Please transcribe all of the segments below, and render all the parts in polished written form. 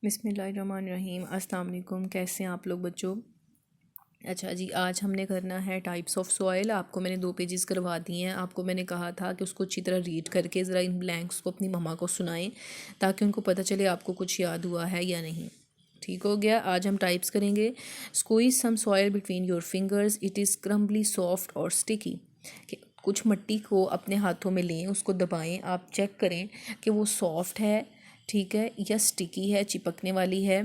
बिस्मिल्लाहिर्रहमानिर्रहीम। अस्सलाम वालेकुम। कैसे हैं आप लोग बच्चों? अच्छा जी, आज हमने करना है टाइप्स ऑफ सॉइल। आपको मैंने 2 पेजेस करवा दिए हैं। आपको मैंने कहा था कि उसको अच्छी तरह रीड करके ज़रा इन ब्लैंक्स को अपनी मम्मा को सुनाएं ताकि उनको पता चले आपको कुछ याद हुआ है या नहीं। ठीक हो गया। आज हम टाइप्स करेंगे। Squeeze some soil between your fingers, it is crumbly soft और स्टिकी। कुछ मिट्टी को अपने हाथों में लें, उसको दबाएं, आप चेक करें कि वो सॉफ्ट है, ठीक है, या स्टिकी है, चिपकने वाली है।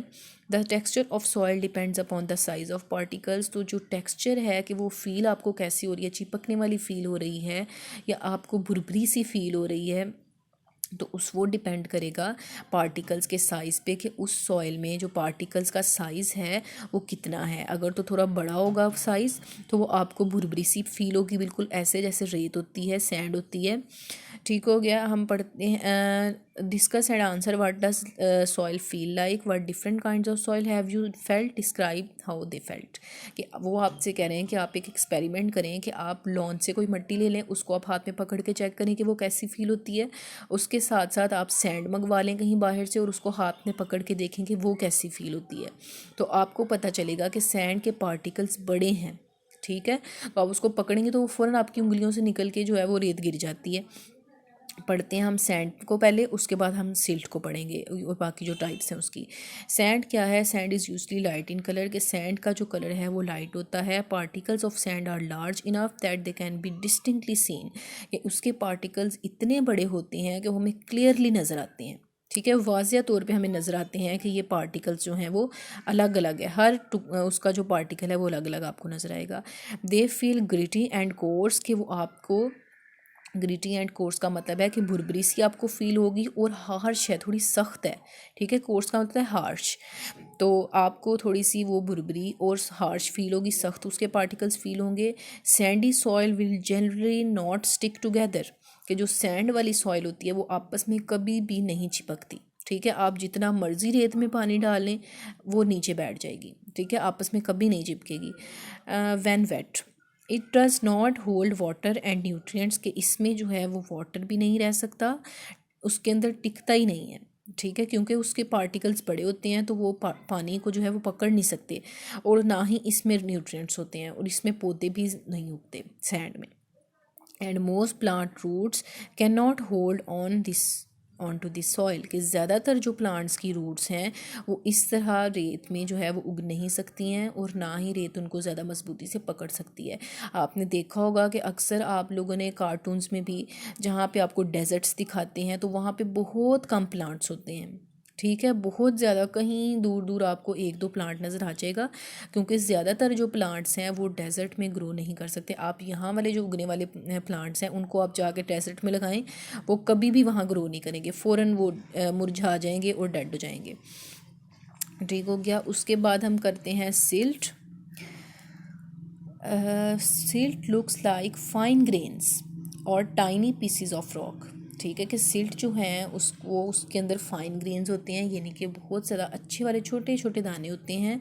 The texture of soil depends upon the size of particles. तो जो टेक्सचर है कि वो फील आपको कैसी हो रही है, चिपकने वाली फ़ील हो रही है या आपको भुरभुरी सी फील हो रही है, तो उस वो डिपेंड करेगा पार्टिकल्स के साइज़ पे कि उस सॉइल में जो पार्टिकल्स का साइज़ है वो कितना है। अगर तो थोड़ा बड़ा होगा साइज़ तो वो आपको भुरभुरी सी फील होगी, बिल्कुल ऐसे जैसे रेत होती है, सैंड होती है। ठीक हो गया। हम पढ़ते हैं discuss and answer what does soil feel like, what different kinds of soil have you felt, describe how they felt. कि वो आपसे कह रहे हैं कि आप एक एक्सपेरिमेंट करें कि आप लॉन से कोई मिट्टी ले लें, उसको आप हाथ में पकड़ के चेक करें कि वो कैसी फील होती है। उसके साथ साथ आप सैंड मंगवा लें कहीं बाहर से और उसको हाथ में पकड़ के देखें कि वो कैसी फील होती है। तो आपको पता चलेगा कि सैंड के पार्टिकल्स बड़े हैं, ठीक है। तो आप उसको पकड़ेंगे तो वो फ़ौरन आपकी उंगलियों से निकल के जो है वो रेत गिर जाती है। पढ़ते हैं हम सैंड को पहले, उसके बाद हम सिल्ट को पढ़ेंगे और बाकी जो टाइप्स हैं उसकी। सैंड क्या है? Sand is usually light in colour. के सैंड का जो कलर है वो लाइट होता है। Particles of sand are large enough that they can be distinctly seen. कि उसके पार्टिकल्स इतने बड़े होते हैं कि वो हमें क्लियरली नज़र आते हैं, ठीक है, वाज़िया तौर पे हमें नज़र आते हैं कि ये पार्टिकल्स जो हैं वो अलग अलग है। हर उसका जो पार्टिकल है वो अलग अलग आपको नज़र आएगा। They feel gritty and course. कि वो आपको, ग्रिटी एंड कोर्स का मतलब है कि भुरभुरी सी आपको फील होगी और हार्श है, थोड़ी सख्त है, ठीक है। कोर्स का मतलब है हार्श, तो आपको थोड़ी सी वो भुरभुरी और हार्श फील होगी, सख्त उसके पार्टिकल्स फील होंगे। Sandy soil will generally not stick together. कि जो सैंड वाली सॉइल होती है वो आपस में कभी भी नहीं चिपकती, ठीक है। आप जितना मर्जी रेत में पानी डालें वो नीचे बैठ जाएगी, ठीक है, आपस में कभी नहीं चिपकेगी। When wet, it does not hold water and nutrients. के इसमें जो है वो वाटर भी नहीं रह सकता, उसके अंदर टिकता ही नहीं है, ठीक है, क्योंकि उसके पार्टिकल्स बड़े होते हैं तो वो पानी को जो है वो पकड़ नहीं सकते। और ना ही इसमें न्यूट्रिएंट्स होते हैं और इसमें पौधे भी नहीं उगते सैंड में। And most plant roots can not hold on to this soil. कि ज़्यादातर जो प्लांट्स की रूट्स हैं वो इस तरह रेत में जो है वो उग नहीं सकती हैं और ना ही रेत उनको ज़्यादा मजबूती से पकड़ सकती है। आपने देखा होगा कि अक्सर आप लोगों ने कार्टून्स में भी जहाँ पे आपको डेजर्ट्स दिखाते हैं तो वहाँ पे बहुत कम प्लांट्स होते हैं, ठीक है, बहुत ज़्यादा, कहीं दूर दूर आपको 1-2 प्लांट नज़र आ जाएगा, क्योंकि ज़्यादातर जो प्लांट्स हैं वो डेजर्ट में ग्रो नहीं कर सकते। आप यहाँ वाले जो उगने वाले प्लांट्स हैं उनको आप जाके डेजर्ट में लगाएं, वो कभी भी वहाँ ग्रो नहीं करेंगे, फ़ौरन वो मुरझा जाएंगे और डेड हो जाएंगे। ठीक हो गया। उसके बाद हम करते हैं silt. Silt looks like fine grains और टाइनी पीसीज ऑफ रॉक। ठीक है, कि सिल्ट जो है उसको, उसके अंदर फाइन ग्रेन्स होते हैं, यानी कि बहुत ज़्यादा अच्छे वाले छोटे छोटे दाने होते हैं।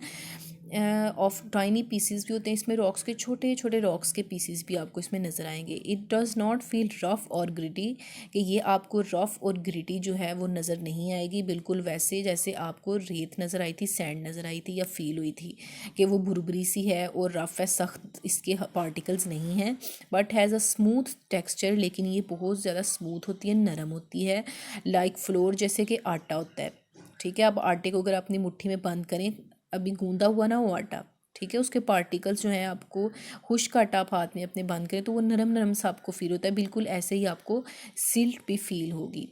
ऑफ टाइनी पीसीज भी होते हैं इसमें, रॉक्स के छोटे छोटे रॉक्स के पीसीज भी आपको इसमें नज़र आएंगे। It does not feel rough और ग्रिटी। कि ये आपको रफ़ और ग्रिटी जो है वो नज़र नहीं आएगी, बिल्कुल वैसे जैसे आपको रेत नज़र आई थी, सैंड नज़र आई थी या फील हुई थी कि वो भुरभुरी सी है और रफ़ है, सख्त इसके पार्टिकल्स नहीं हैं। But has a smooth texture. लेकिन ये बहुत ज़्यादा स्मूथ होती है, नरम होती है, लाइक फ्लोर, जैसे कि आटा होता है, ठीक है। अब आटे को अगर अपनी मुट्ठी में बंद करें, अभी गूंदा हुआ ना वो आटा, ठीक है, उसके पार्टिकल्स जो हैं आपको खुश्क आटा आप हाथ में अपने बंद करें तो वो नरम नरम सा आपको फील होता है, बिल्कुल ऐसे ही आपको सिल्ट भी फील होगी।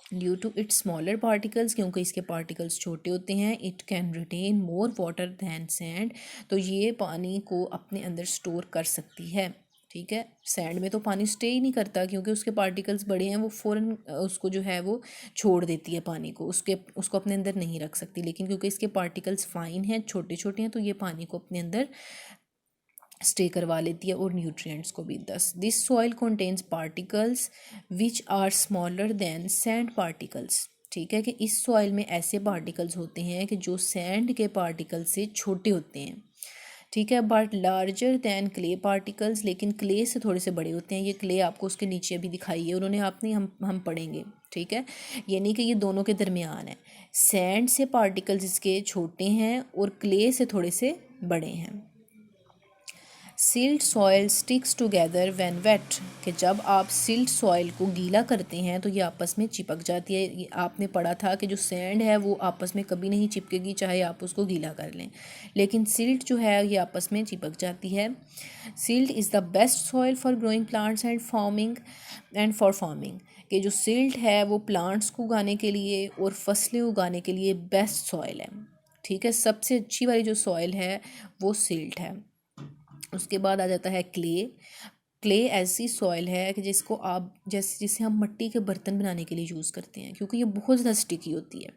Due to its smaller particles, क्योंकि इसके पार्टिकल्स छोटे होते हैं। It can retain more water than sand. तो ये पानी को अपने अंदर स्टोर कर सकती है, ठीक है। सैंड में तो पानी स्टे ही नहीं करता क्योंकि उसके पार्टिकल्स बड़े हैं, वो फ़ौरन उसको जो है वो छोड़ देती है पानी को, उसको अपने अंदर नहीं रख सकती। लेकिन क्योंकि इसके पार्टिकल्स फाइन हैं, छोटे छोटे हैं, तो ये पानी को अपने अंदर स्टे करवा लेती है और न्यूट्रिएंट्स को भी। This soil contains particles which are smaller than sand particles. ठीक है, कि इस सॉइल में ऐसे पार्टिकल्स होते हैं कि जो सैंड के पार्टिकल से छोटे होते हैं, ठीक है, but larger than clay particles, लेकिन क्ले से थोड़े से बड़े होते हैं। ये क्ले आपको उसके नीचे अभी दिखाई है उन्होंने, आपने हम पढ़ेंगे। ठीक है, ये नहीं कि ये दोनों के दरमियान है। सैंड से पार्टिकल्स इसके छोटे हैं और क्ले से थोड़े से बड़े हैं। Silt soil sticks together when wet, कि जब आप सिल्ट सॉयल को गीला करते हैं तो ये आपस में चिपक जाती है। ये आपने पढ़ा था कि जो सैंड है वो आपस में कभी नहीं चिपकेगी चाहे आप उसको गीला कर लें, लेकिन सिल्ट जो है ये आपस में चिपक जाती है। Silt is the best soil for growing plants and for farming, कि जो सिल्ट है वो प्लांट्स को उगाने के लिए और फसलें उगाने के लिए बेस्ट सॉयल है। ठीक है, सबसे अच्छी वाली जो सॉयल है वो सिल्ट है। उसके बाद आ जाता है क्ले। क्ले ऐसी सॉइल है कि जिसको आप जिसे हम मिट्टी के बर्तन बनाने के लिए यूज़ करते हैं, क्योंकि ये बहुत ज़्यादा स्टिकी होती है।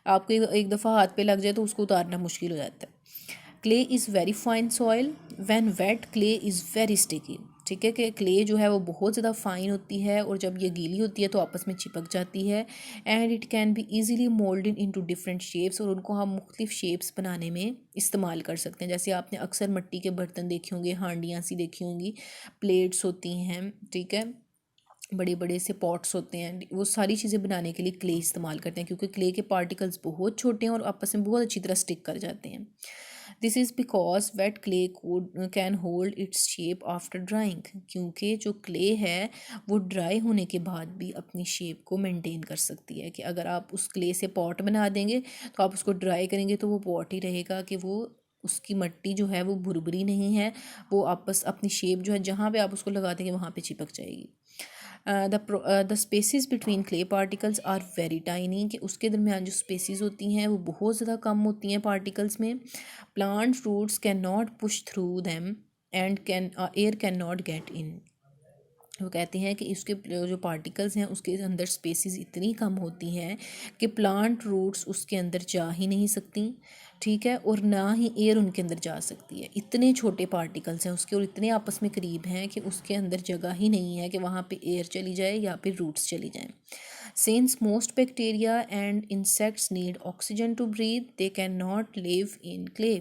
आपको एक दफ़ा हाथ पे लग जाए तो उसको उतारना मुश्किल हो जाता है। Clay is very fine soil when wet, clay is very sticky. ठीक है, कि क्ले जो है वो बहुत ज़्यादा फाइन होती है और जब ये गीली होती है तो आपस में चिपक जाती है। And it can be easily moulded into different shapes, और उनको हम मुख्तलिफ शेप्स बनाने में इस्तेमाल कर सकते हैं। जैसे आपने अक्सर मिट्टी के बर्तन देखे होंगे, हांडियाँ सी देखी होंगी, प्लेट्स होती हैं, ठीक है, बड़े बड़े से पॉट्स होते हैं, वो सारी चीज़ें बनाने के लिए क्ले इस्तेमाल करते हैं, क्योंकि क्ले के पार्टिकल्स बहुत छोटे हैं और आपस में बहुत अच्छी तरह स्टिक कर जाते हैं। This is because wait clay can hold its shape after drawing, क्योंकि जो क्ले है वो ड्राई होने के बाद भी अपनी शेप को मेंटेन कर सकती है। कि अगर आप उस क्ले से पॉट बना देंगे तो आप उसको ड्राई करेंगे तो वो पॉट ही रहेगा, कि वो उसकी मिट्टी जो है वो भुरभुरी नहीं है, वो आपस अपनी शेप जो है जहाँ पे आप उसको लगा देंगे वहाँ पे चिपक जाएगी। The spaces between clay particles are very tiny, कि उसके दरमियान जो स्पेसिस होती हैं वो बहुत ज़्यादा कम होती हैं पार्टिकल्स में। Plant roots can not push through them and air can not get in. वो कहते हैं कि इसके जो पार्टिकल्स हैं उसके अंदर स्पेसिस इतनी कम होती हैं कि प्लांट रूट्स उसके अंदर जा ही नहीं सकती। ठीक है, और ना ही एयर उनके अंदर जा सकती है। इतने छोटे पार्टिकल्स हैं उसके और इतने आपस में करीब हैं कि उसके अंदर जगह ही नहीं है कि वहाँ पे एयर चली जाए या फिर रूट्स चली जाएं। Since most bacteria and insects need oxygen to breathe, they can not live in clay,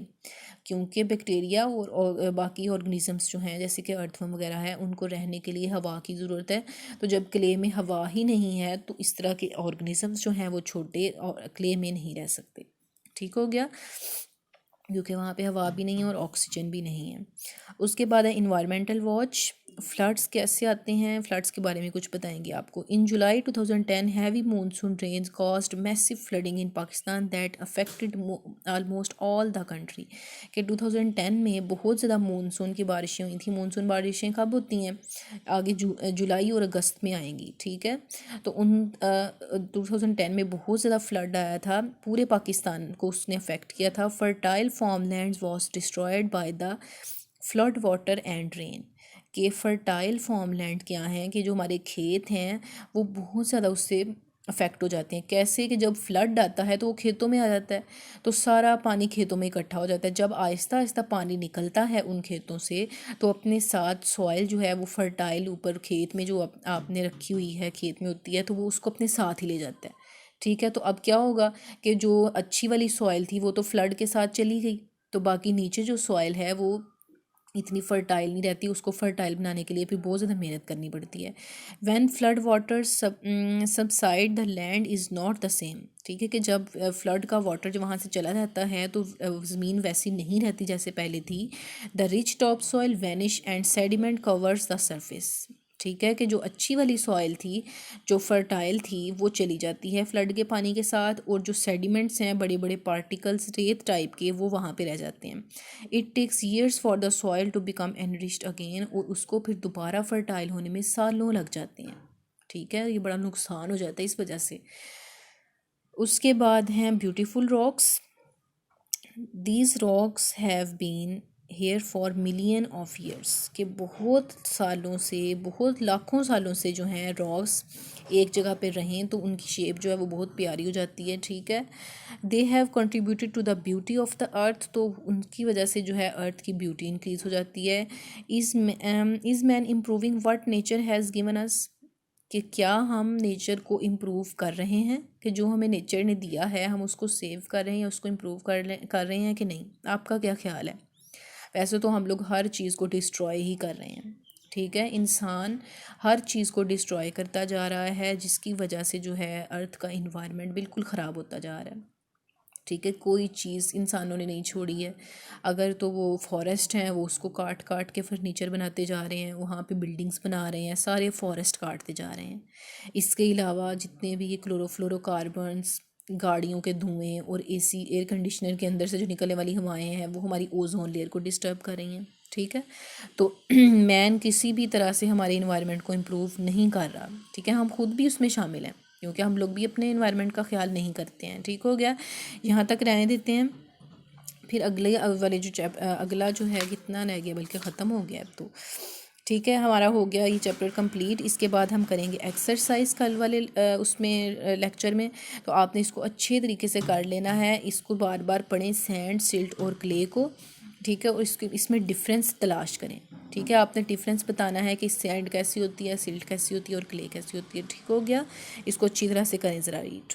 क्योंकि बैक्टीरिया और बाकी ऑर्गेनिजम्स जो हैं जैसे कि अर्थवर्म वगैरह है उनको रहने के लिए हवा की ज़रूरत है। तो जब क्ले में हवा ही नहीं है तो इस तरह के ऑर्गेनिजम्स जो हैं वो छोटे और क्ले में नहीं रह सकते। ठीक हो गया, क्योंकि वहाँ पे हवा भी नहीं है और ऑक्सीजन भी नहीं है। उसके बाद है इन्वायरमेंटल वॉच। फ्लड्स कैसे आते हैं, फ्लड्स के बारे में कुछ बताएंगे आपको। In July 2010 heavy monsoon rains caused massive flooding in Pakistan that affected almost all the country, कि 2010 में बहुत ज़्यादा मानसून की बारिशें हुई थी। मानसून बारिशें कब होती हैं, आगे जुलाई और अगस्त में आएंगी। ठीक है, तो उन 2010 में बहुत ज़्यादा फ्लड आया था, पूरे पाकिस्तान को उसने अफेक्ट किया था। Fertile farmlands was destroyed by the flood water and rain, कि फ़र्टाइल फार्मलैंड क्या हैं, कि जो हमारे खेत हैं वो बहुत ज़्यादा उससे अफेक्ट हो जाते हैं। कैसे, कि जब फ्लड आता है तो वो खेतों में आ जाता है तो सारा पानी खेतों में इकट्ठा हो जाता है। जब आहिस्ता आहिस्ता पानी निकलता है उन खेतों से तो अपने साथ सॉइल जो है वो फर्टाइल ऊपर खेत में जो आपने रखी हुई है खेत में होती है तो वो उसको अपने साथ ही ले जाता है। ठीक है, तो अब क्या होगा कि जो अच्छी वाली सॉइल थी वो तो फ्लड के साथ चली गई, तो बाकी नीचे जो सॉइल है वो इतनी फर्टाइल नहीं रहती, उसको फर्टाइल बनाने के लिए भी बहुत ज़्यादा मेहनत करनी पड़ती है। When flood water subside the land is not the same. ठीक है, कि जब फ्लड का वाटर जो वहाँ से चला जाता है तो ज़मीन वैसी नहीं रहती जैसे पहले थी। The rich top soil vanish and sediment covers the surface. ठीक है, कि जो अच्छी वाली सॉइल थी, जो फर्टाइल थी, वो चली जाती है फ्लड के पानी के साथ, और जो सेडिमेंट्स हैं बड़े बड़े पार्टिकल्स रेत टाइप के वो वहाँ पे रह जाते हैं। It takes years for the soil to become enriched again, और उसको फिर दोबारा फर्टाइल होने में सालों लग जाते हैं। ठीक है, ये बड़ा नुकसान हो जाता है इस वजह से। उसके बाद हैं beautiful rocks. These rocks have been here for million of years, के बहुत सालों से, बहुत लाखों सालों से जो हैं रॉक्स एक जगह पे रहें तो उनकी शेप जो है वो बहुत प्यारी हो जाती है। ठीक है, they have contributed to the beauty of the earth, तो उनकी वजह से जो है अर्थ की ब्यूटी इंक्रीज़ हो जाती है। Is man improving what nature has given us, कि क्या हम नेचर को इम्प्रूव कर रहे हैं, कि जो हमें नेचर ने दिया है हम उसको सेव कर रहे हैं, उसको इम्प्रूव कर रहे हैं कि नहीं। आपका क्या ख्याल है। वैसे तो हम लोग हर चीज़ को डिस्ट्रॉय ही कर रहे हैं, ठीक है। इंसान हर चीज़ को डिस्ट्रॉय करता जा रहा है, जिसकी वजह से जो है अर्थ का इन्वायरमेंट बिल्कुल ख़राब होता जा रहा है, ठीक है। कोई चीज़ इंसानों ने नहीं छोड़ी है। अगर तो वो फॉरेस्ट हैं, वो उसको काट काट के फर्नीचर बनाते जा रहे हैं, वहाँ पे बिल्डिंग्स बना रहे हैं, सारे फॉरेस्ट काटते जा रहे हैं। इसके अलावा जितने भी ये क्लोरोफ्लोरोकार्बन्स, गाड़ियों के धुएँ और एसी एयर कंडीशनर के अंदर से जो निकलने वाली हवाएं हैं, वो हमारी ओजोन लेयर को डिस्टर्ब कर रही हैं, ठीक है। तो मैन किसी भी तरह से हमारे इन्वायरमेंट को इम्प्रूव नहीं कर रहा, ठीक है। हम खुद भी उसमें शामिल हैं, क्योंकि हम लोग भी अपने इन्वायरमेंट का ख्याल नहीं करते हैं, ठीक हो गया। यहाँ तक रहने देते हैं। फिर अगले वाले जो अगला जो है कितना रह गया, बल्कि ख़त्म हो गया अब तो, ठीक है। हमारा हो गया ये चैप्टर कंप्लीट। इसके बाद हम करेंगे एक्सरसाइज कल वाले उसमें लेक्चर में। तो आपने इसको अच्छे तरीके से कर लेना है, इसको बार बार पढ़ें, सैंड, सिल्ट और क्ले को, ठीक है। और इसमें डिफरेंस तलाश करें, ठीक है। आपने डिफरेंस बताना है कि सैंड कैसी होती है, सिल्ट कैसी होती है और क्ले कैसी होती है, ठीक हो गया। इसको अच्छी तरह से करें ज़रा रीड।